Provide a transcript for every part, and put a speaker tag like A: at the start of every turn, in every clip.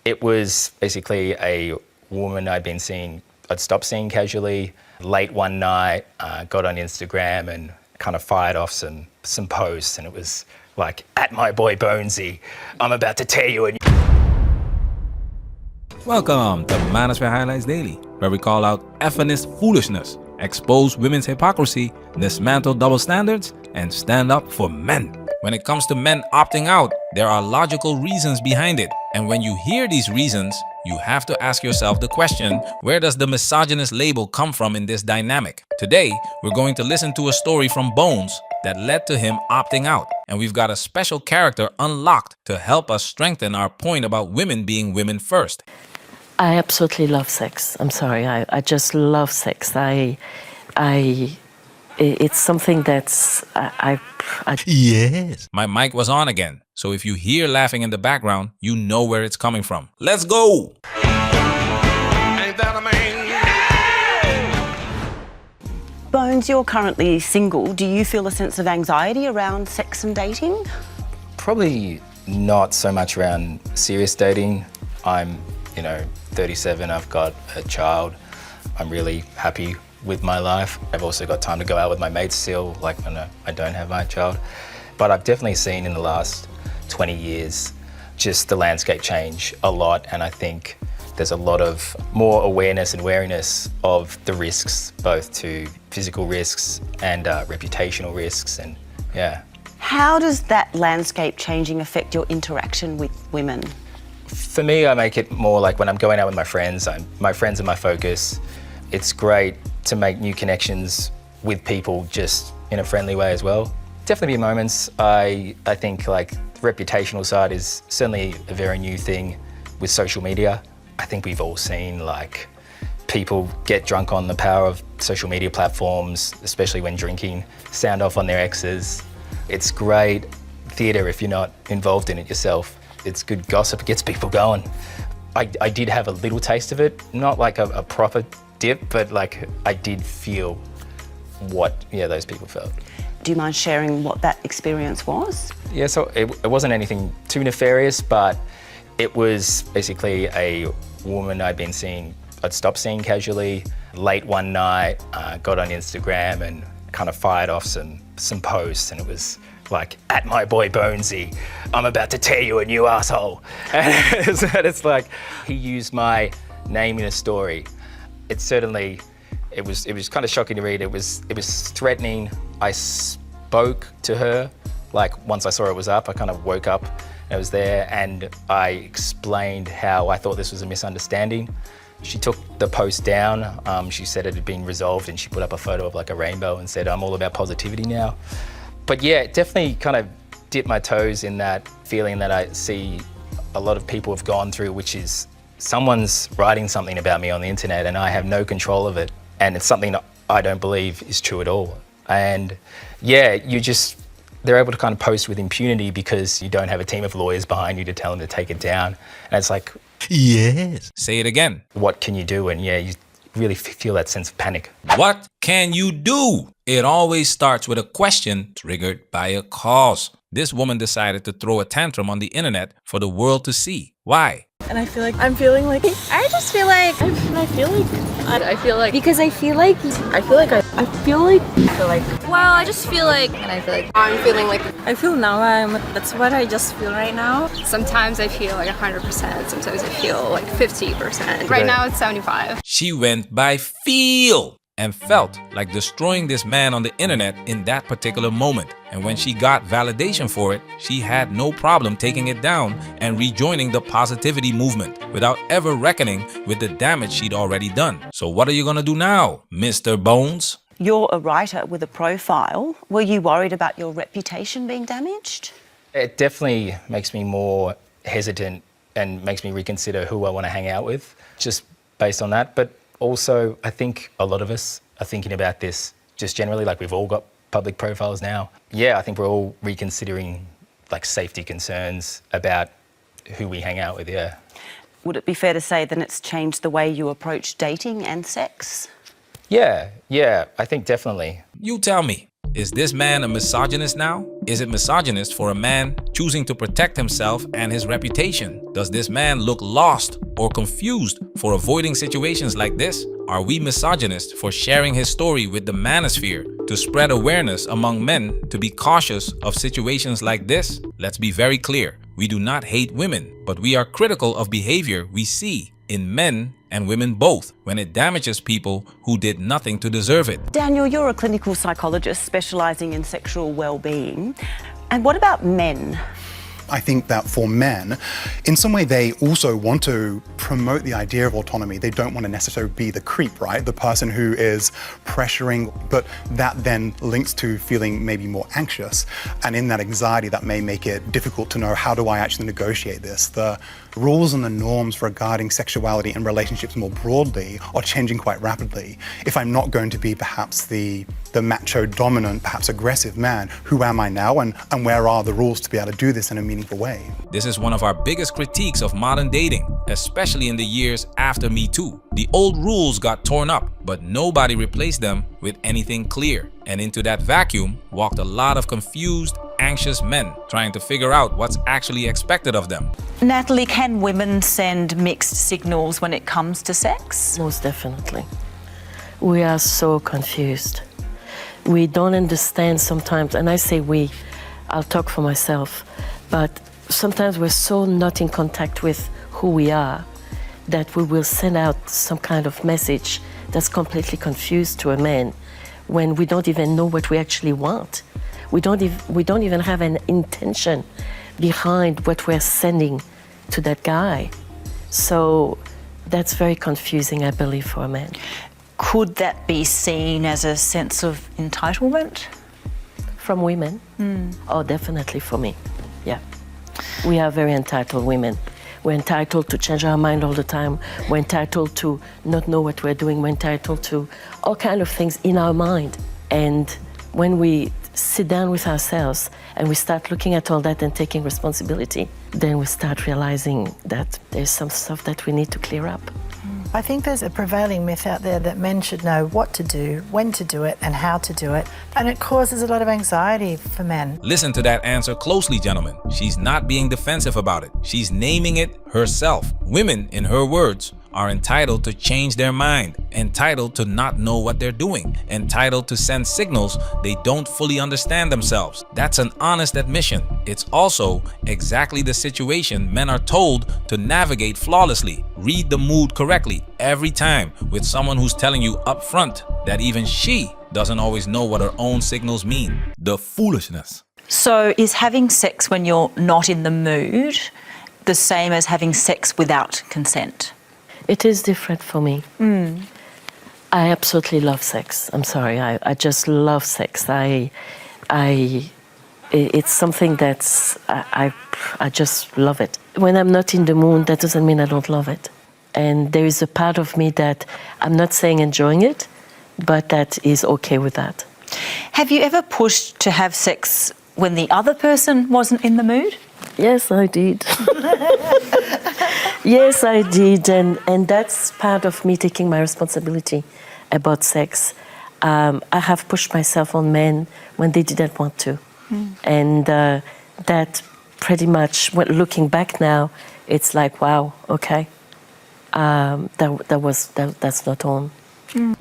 A: It was basically a woman I'd stopped seeing casually. Late one night, got on Instagram and kind of fired off some posts, and it was like, "At my boy Bonesy, I'm about to tear you a new..."
B: Welcome to Manosphere Highlights Daily, where we call out effeminist foolishness, expose women's hypocrisy, dismantle double standards, and stand up for men. When it comes to men opting out, there are logical reasons behind it. And when you hear these reasons, you have to ask yourself the question, where does the misogynist label come from in this dynamic? Today, we're going to listen to a story from Bones that led to him opting out. And we've got a special character unlocked to help us strengthen our point about women being women first.
C: I absolutely love sex. I'm sorry, I just love sex. It's something that's,
B: Yes. My mic was on again, so if you hear laughing in the background, you know where it's coming from. Let's go!
D: Ain't that a man?
E: Bones, you're currently single. Do you feel a sense of anxiety around sex and dating?
A: Probably not so much around serious dating. I'm 37, I've got a child. I'm really happy with my life. I've also got time to go out with my mates still, like when I don't have my child. But I've definitely seen in the last 20 years just the landscape change a lot, and I think there's a lot of more awareness and wariness of the risks, both to physical risks and reputational risks, and yeah.
E: How does that landscape changing affect your interaction with women?
A: For me, I make it more like when I'm going out with my friends, my friends are my focus. It's great to make new connections with people just in a friendly way as well. Definitely be moments. I think like the reputational side is certainly a very new thing with social media. I think we've all seen like people get drunk on the power of social media platforms, especially when drinking, sound off on their exes. It's great theatre if you're not involved in it yourself. It's good gossip, it gets people going. I did have a little taste of it, not like a proper dip, but like I did feel what those people felt.
E: Do you mind sharing what that experience was?
A: Yeah, so it wasn't anything too nefarious, but it was basically a woman I'd stopped seeing casually. Late one night, got on Instagram and kind of fired off some posts, and it was like, "At my boy Bonesy, I'm about to tear you a new asshole." And it's like, he used my name in a story. It was kind of shocking to read. It was threatening. I spoke to her, like once I saw it was up, I kind of woke up and it was there, and I explained how I thought this was a misunderstanding. She took the post down. She said it had been resolved, and she put up a photo of like a rainbow and said, "I'm all about positivity now." But yeah, it definitely kind of dipped my toes in that feeling that I see a lot of people have gone through, which is someone's writing something about me on the internet and I have no control of it. And it's something that I don't believe is true at all. And yeah, they're able to kind of post with impunity because you don't have a team of lawyers behind you to tell them to take it down. And it's like,
B: yes. Say it again.
A: What can you do? And yeah, you really feel that sense of panic.
B: What can you do? It always starts with a question triggered by a cause. This woman decided to throw a tantrum on the internet for the world to see. Why?
F: And I feel like I feel like because I feel like well, I just feel like, and I feel like I'm feeling like I feel now that's what I just feel right now. Sometimes I feel like 100%, sometimes I feel like 50%. Right now it's 75.
B: She went by feel and felt like destroying this man on the internet in that particular moment. And when she got validation for it, she had no problem taking it down and rejoining the positivity movement without ever reckoning with the damage she'd already done. So what are you gonna do now, Mr. Bones?
E: You're a writer with a profile. Were you worried about your reputation being damaged?
A: It definitely makes me more hesitant and makes me reconsider who I want to hang out with, just based on that. But also, I think a lot of us are thinking about this just generally, like we've all got public profiles now. Yeah, I think we're all reconsidering like safety concerns about who we hang out with, yeah.
E: Would it be fair to say then it's changed the way you approach dating and sex?
A: Yeah, I think definitely.
B: You tell me, Is this man a misogynist now? Is it misogynist for a man choosing to protect himself and his reputation? Does this man look lost or confused for avoiding situations like this? Are we misogynist for sharing his story with the manosphere to spread awareness among men to be cautious of situations like this? Let's be very clear. We do not hate women, but we are critical of behavior we see in men and women both when it damages people who did nothing to deserve it.
E: Daniel, you're a clinical psychologist specialising in sexual well-being. And what about men?
G: I think that for men, in some way they also want to promote the idea of autonomy. They don't want to necessarily be the creep, right? The person who is pressuring, but that then links to feeling maybe more anxious. And in that anxiety, that may make it difficult to know, how do I actually negotiate this? The rules and the norms regarding sexuality and relationships more broadly are changing quite rapidly. If I'm not going to be perhaps the macho, dominant, perhaps aggressive man, who am I now, and where are the rules to be able to do this in a meaningful way?
B: This is one of our biggest critiques of modern dating, especially in the years after Me Too. The old rules got torn up, but nobody replaced them with anything clear. And into that vacuum walked a lot of confused, anxious men trying to figure out what's actually expected of them.
H: Natalie, can women send mixed signals when it comes to sex?
C: Most definitely. We are so confused. We don't understand sometimes, and I say we, I'll talk for myself, but sometimes we're so not in contact with who we are that we will send out some kind of message that's completely confused to a man when we don't even know what we actually want. We don't even have an intention behind what we're sending to that guy. So that's very confusing, I believe, for a man.
H: Could that be seen as a sense of entitlement?
C: From women? Oh, definitely for me, yeah. We are very entitled women. We're entitled to change our mind all the time. We're entitled to not know what we're doing. We're entitled to all kinds of things in our mind. And when we sit down with ourselves and we start looking at all that and taking responsibility, then we start realizing that there's some stuff that we need to clear up.
I: I think there's a prevailing myth out there that men should know what to do, when to do it, and how to do it. And it causes a lot of anxiety for men.
B: Listen to that answer closely, gentlemen. She's not being defensive about it. She's naming it herself. Women, in her words, are entitled to change their mind, entitled to not know what they're doing, entitled to send signals they don't fully understand themselves. That's an honest admission. It's also exactly the situation men are told to navigate flawlessly. Read the mood correctly every time with someone who's telling you up front that even she doesn't always know what her own signals mean. The foolishness.
H: So is having sex when you're not in the mood the same as having sex without consent?
C: It is different for me. I absolutely love sex. I'm sorry, I just love sex. It's something that's, I just love it. When I'm not in the mood, that doesn't mean I don't love it. And there is a part of me that I'm not saying enjoying it, but that is okay with that.
H: Have you ever pushed to have sex when the other person wasn't in the mood?
C: Yes, I did. Yes, I did. And that's part of me taking my responsibility about sex. I have pushed myself on men when they didn't want to. And that pretty much, looking back now, it's like, wow, okay. That's not on.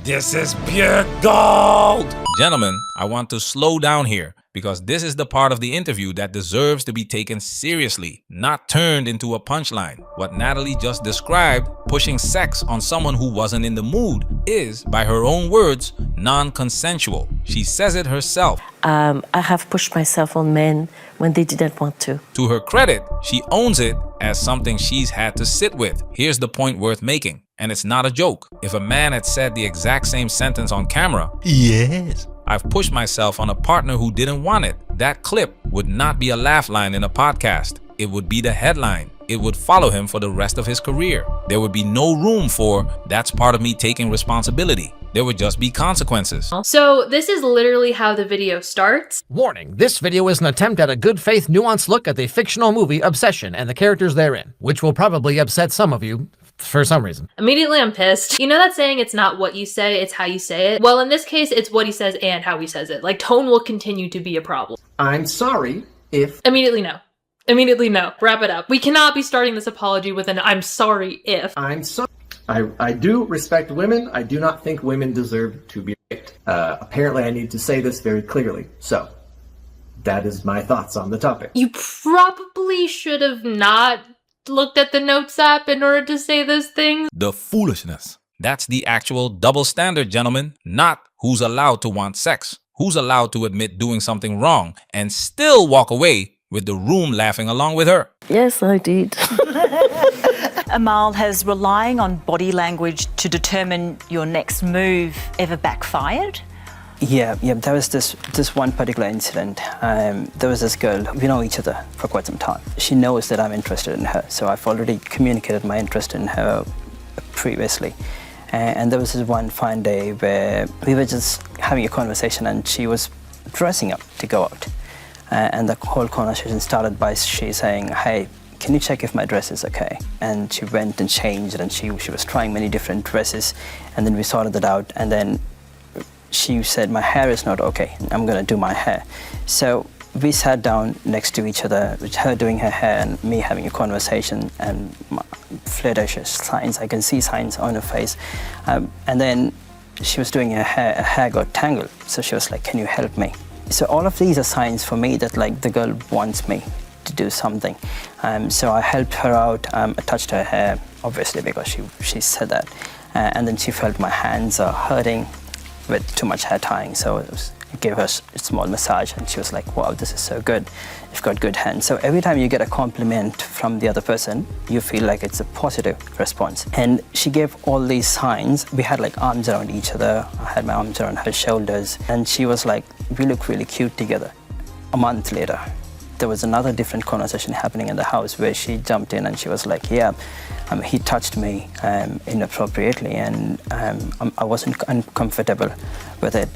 B: This is pure gold! Gentlemen, I want to slow down here because this is the part of the interview that deserves to be taken seriously, not turned into a punchline. What Natalie just described, pushing sex on someone who wasn't in the mood, is, by her own words, non-consensual. She says it herself.
C: I have pushed myself on men when they didn't want to.
B: To her credit, she owns it as something she's had to sit with. Here's the point worth making, and it's not a joke. If a man had said the exact same sentence on camera, yes, I've pushed myself on a partner who didn't want it, that clip would not be a laugh line in a podcast. It would be the headline. It would follow him for the rest of his career. There would be no room for, that's part of me taking responsibility. There would just be consequences.
J: So this is literally how the video starts.
K: Warning, this video is an attempt at a good faith nuanced look at the fictional movie Obsession and the characters therein, which will probably upset some of you. for some reason.
J: Immediately I'm pissed. You know that saying, it's not what you say, it's how you say it? Well, in this case, it's what he says and how he says it. Like, tone will continue to be a problem.
L: I'm sorry if...
J: Immediately no. Immediately no. Wrap it up. We cannot be starting this apology with an I'm sorry if.
L: I'm sorry. I do respect women. I do not think women deserve to be raped. Apparently I need to say this very clearly. So, that is my thoughts on the topic.
J: You probably should have not looked at the notes app in order to say those things.
B: The foolishness. That's the actual double standard, gentlemen. Not who's allowed to want sex. Who's allowed to admit doing something wrong and still walk away with the room laughing along with her.
C: Yes, I did.
H: Amal, has relying on body language to determine your next move ever backfired?
M: Yeah, there was this one particular incident. There was this girl, we know each other for quite some time. She knows that I'm interested in her, so I've already communicated my interest in her previously. And there was this one fine day where we were just having a conversation and she was dressing up to go out. And the whole conversation started by she saying, hey, can you check if my dress is okay? And she went and changed and she was trying many different dresses, and then we sorted it out, and then she said, my hair is not okay, I'm gonna do my hair. So we sat down next to each other, with her doing her hair and me having a conversation, and flirtatious signs, I can see signs on her face. And then she was doing her hair got tangled, so she was like, can you help me? So all of these are signs for me that like the girl wants me to do something. So I helped her out, I touched her hair, obviously because she said that. And then she felt my hands are hurting with too much hair tying, so I gave her a small massage and she was like, wow, this is so good, you've got good hands. So every time you get a compliment from the other person, you feel like it's a positive response. And she gave all these signs. We had like arms around each other, I had my arms around her shoulders, and she was like, we look really cute together. A month later, there was another different conversation happening in the house where she jumped in and she was like, yeah, he touched me inappropriately and I wasn't uncomfortable with it.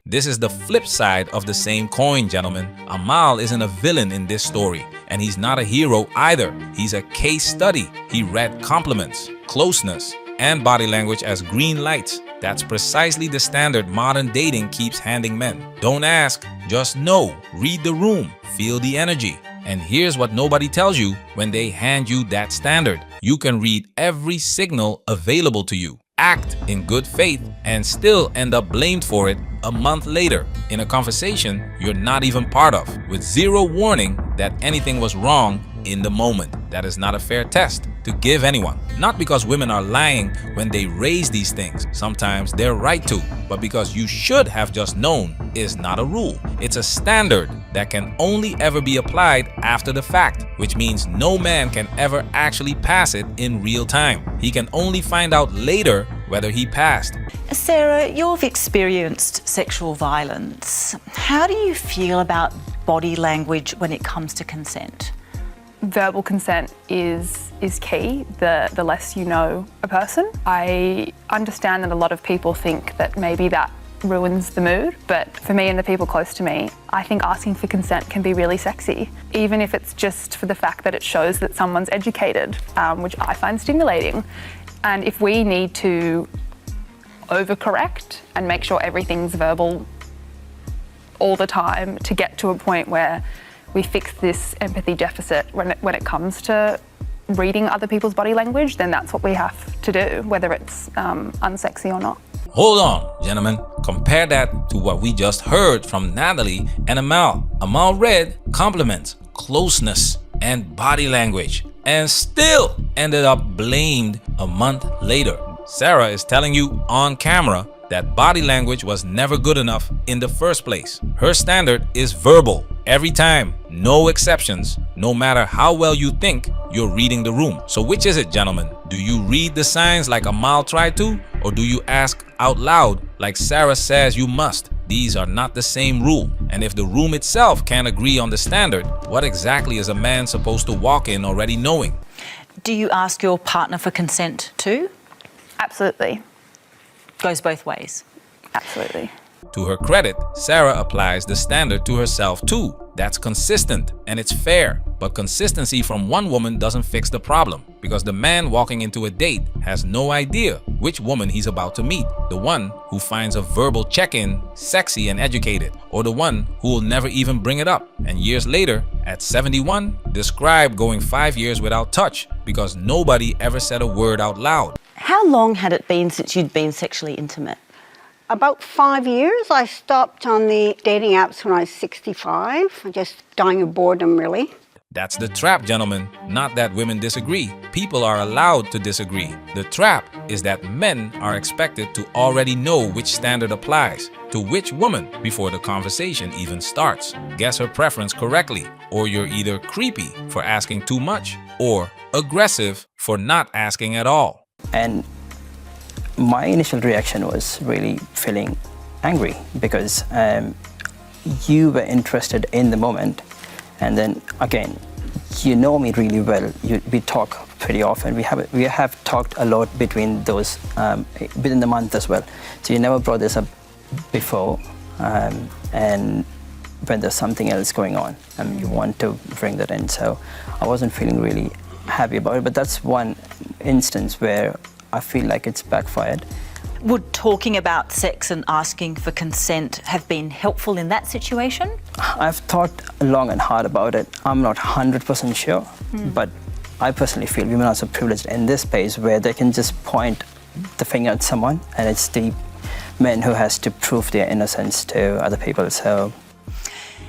B: This is the flip side of the same coin, gentlemen. Amal isn't a villain in this story, and he's not a hero either. He's a case study. He read compliments, closeness, and body language as green lights. That's precisely the standard modern dating keeps handing men. Don't ask, just know. Read the room, feel the energy. And here's what nobody tells you when they hand you that standard. You can read every signal available to you, act in good faith, and still end up blamed for it a month later in a conversation you're not even part of, with zero warning that anything was wrong in the moment. That is not a fair test to give anyone. Not because women are lying when they raise these things. Sometimes they're right to, but because you should have just known is not a rule. It's a standard that can only ever be applied after the fact, which means no man can ever actually pass it in real time. He can only find out later whether he passed.
H: Sarah, you've experienced sexual violence. How do you feel about body language when it comes to consent?
F: Verbal consent is key, the less you know a person. I understand that a lot of people think that maybe that ruins the mood, but for me and the people close to me, I think asking for consent can be really sexy, even if it's just for the fact that it shows that someone's educated, which I find stimulating. And if we need to overcorrect and make sure everything's verbal all the time to get to a point where we fix this empathy deficit when it comes to reading other people's body language, then that's what we have to do, whether it's unsexy or not.
B: Hold on, gentlemen. Compare that to what we just heard from Natalie and Amal. Amal read compliments, closeness, and body language, and still ended up blamed a month later. Sarah is telling you on camera that body language was never good enough in the first place. Her standard is verbal every time, no exceptions, no matter how well you think you're reading the room. So which is it, gentlemen? Do you read the signs like Amal tried to, or do you ask out loud like Sarah says you must? These are not the same rule. And if the room itself can't agree on the standard, what exactly is a man supposed to walk in already knowing?
H: Do you ask your partner for consent too?
F: Absolutely.
H: Goes both ways.
F: Absolutely.
B: To her credit, Sarah applies the standard to herself too. That's consistent and it's fair, but consistency from one woman doesn't fix the problem. because the man walking into a date has no idea which woman he's about to meet. The one who finds a verbal check-in sexy and educated, or the one who will never even bring it up. And years later, at 71, describe going 5 years without touch because nobody ever said a word out loud.
E: How long had it been since you'd been sexually intimate?
N: About 5 years. I stopped on the dating apps when I was 65. I'm just dying of boredom, really.
B: That's the trap, gentlemen. Not that women disagree. People are allowed to disagree. The trap is that men are expected to already know which standard applies to which woman before the conversation even starts. Guess her preference correctly, or you're either creepy for asking too much or aggressive for not asking at all.
M: And my initial reaction was really feeling angry because you were interested in the moment, and then again, you know me really well. We talk pretty often. We have talked a lot between those within the month as well. So you never brought this up before, and when there's something else going on, you want to bring that in. So I wasn't feeling really happy about it. But that's one instance where I feel like it's backfired.
H: Would talking about sex and asking for consent have been helpful in that situation?
M: I've thought long and hard about it. I'm not 100% sure, but I personally feel women are so privileged in this space where they can just point the finger at someone and it's the men who has to prove their innocence to other people. So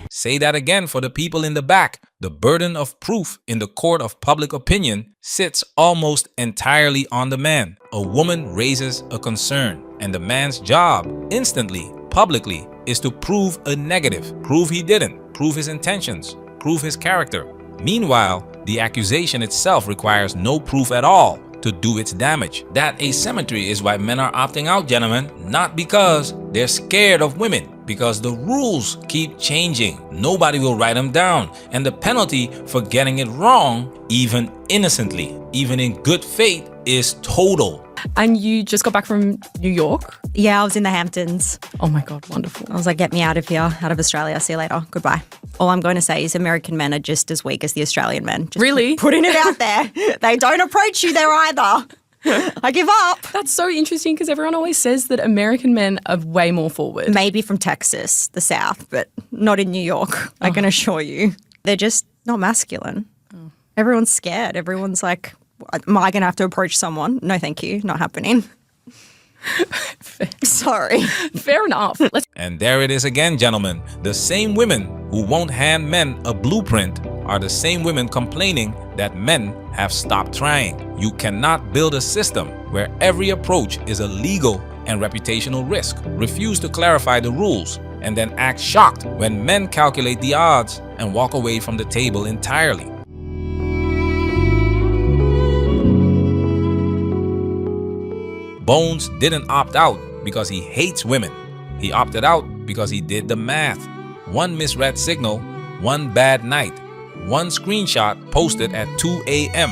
B: say that again for the people in the back. The burden of proof in the court of public opinion sits almost entirely on the man. A woman raises a concern, and the man's job instantly, publicly, is to prove a negative. Prove he didn't, prove his intentions, prove his character. Meanwhile, the accusation itself requires no proof at all to do its damage. That asymmetry is why men are opting out, gentlemen, not because they're scared of women, because the rules keep changing. Nobody will write them down, and the penalty for getting it wrong, even innocently, even in good faith, is total.
O: And you just got back from New York?
P: Yeah, I was in the Hamptons.
O: Oh my God, wonderful.
P: I was like, get me out of here, out of Australia. See you later. Goodbye. All I'm going to say is American men are just as weak as the Australian men. Just
O: really?
P: Putting it out there. They don't approach you there either. I give up.
O: That's so interesting because everyone always says that American men are way more forward.
P: Maybe from Texas, the South, but not in New York, I can assure you. They're just not masculine. Oh. Everyone's scared. Everyone's like, am I going to have to approach someone? No, thank you. Not happening. Sorry.
O: Fair enough.
B: And there it is again, gentlemen. The same women who won't hand men a blueprint are the same women complaining that men have stopped trying. You cannot build a system where every approach is a legal and reputational risk. Refuse to clarify the rules and then act shocked when men calculate the odds and walk away from the table entirely. Bones didn't opt out because he hates women. He opted out because he did the math. One misread signal, one bad night, one screenshot posted at 2 a.m.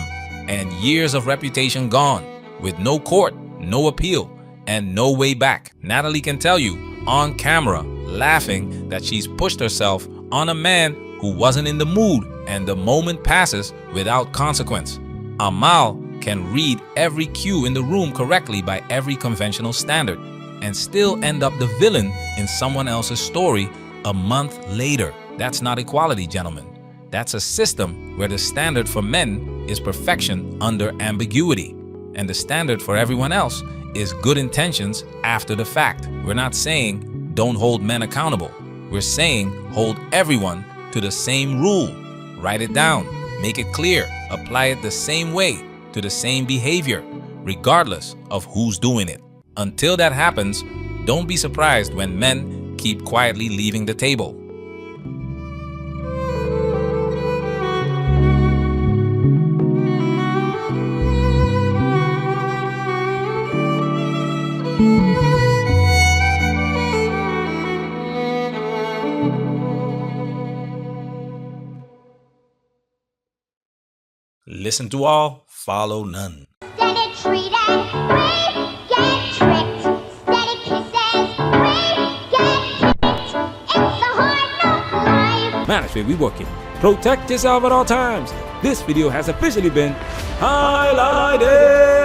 B: and years of reputation gone with no court, no appeal, and no way back. Natalie can tell you on camera, laughing, that she's pushed herself on a man who wasn't in the mood, and the moment passes without consequence. Amal can read every cue in the room correctly by every conventional standard and still end up the villain in someone else's story a month later. That's not equality, gentlemen. That's a system where the standard for men is perfection under ambiguity, and the standard for everyone else is good intentions after the fact. We're not saying don't hold men accountable. We're saying hold everyone to the same rule. Write it down, make it clear, apply it the same way to the same behavior, regardless of who's doing it. Until that happens, don't be surprised when men keep quietly leaving the table. Listen to all, follow none.
Q: Steady treat and we get tricked. Steady kisses, we get kicked. It's a hard knock life.
B: Manosphere, we working. Protect yourself at all times. this video has officially been highlighted.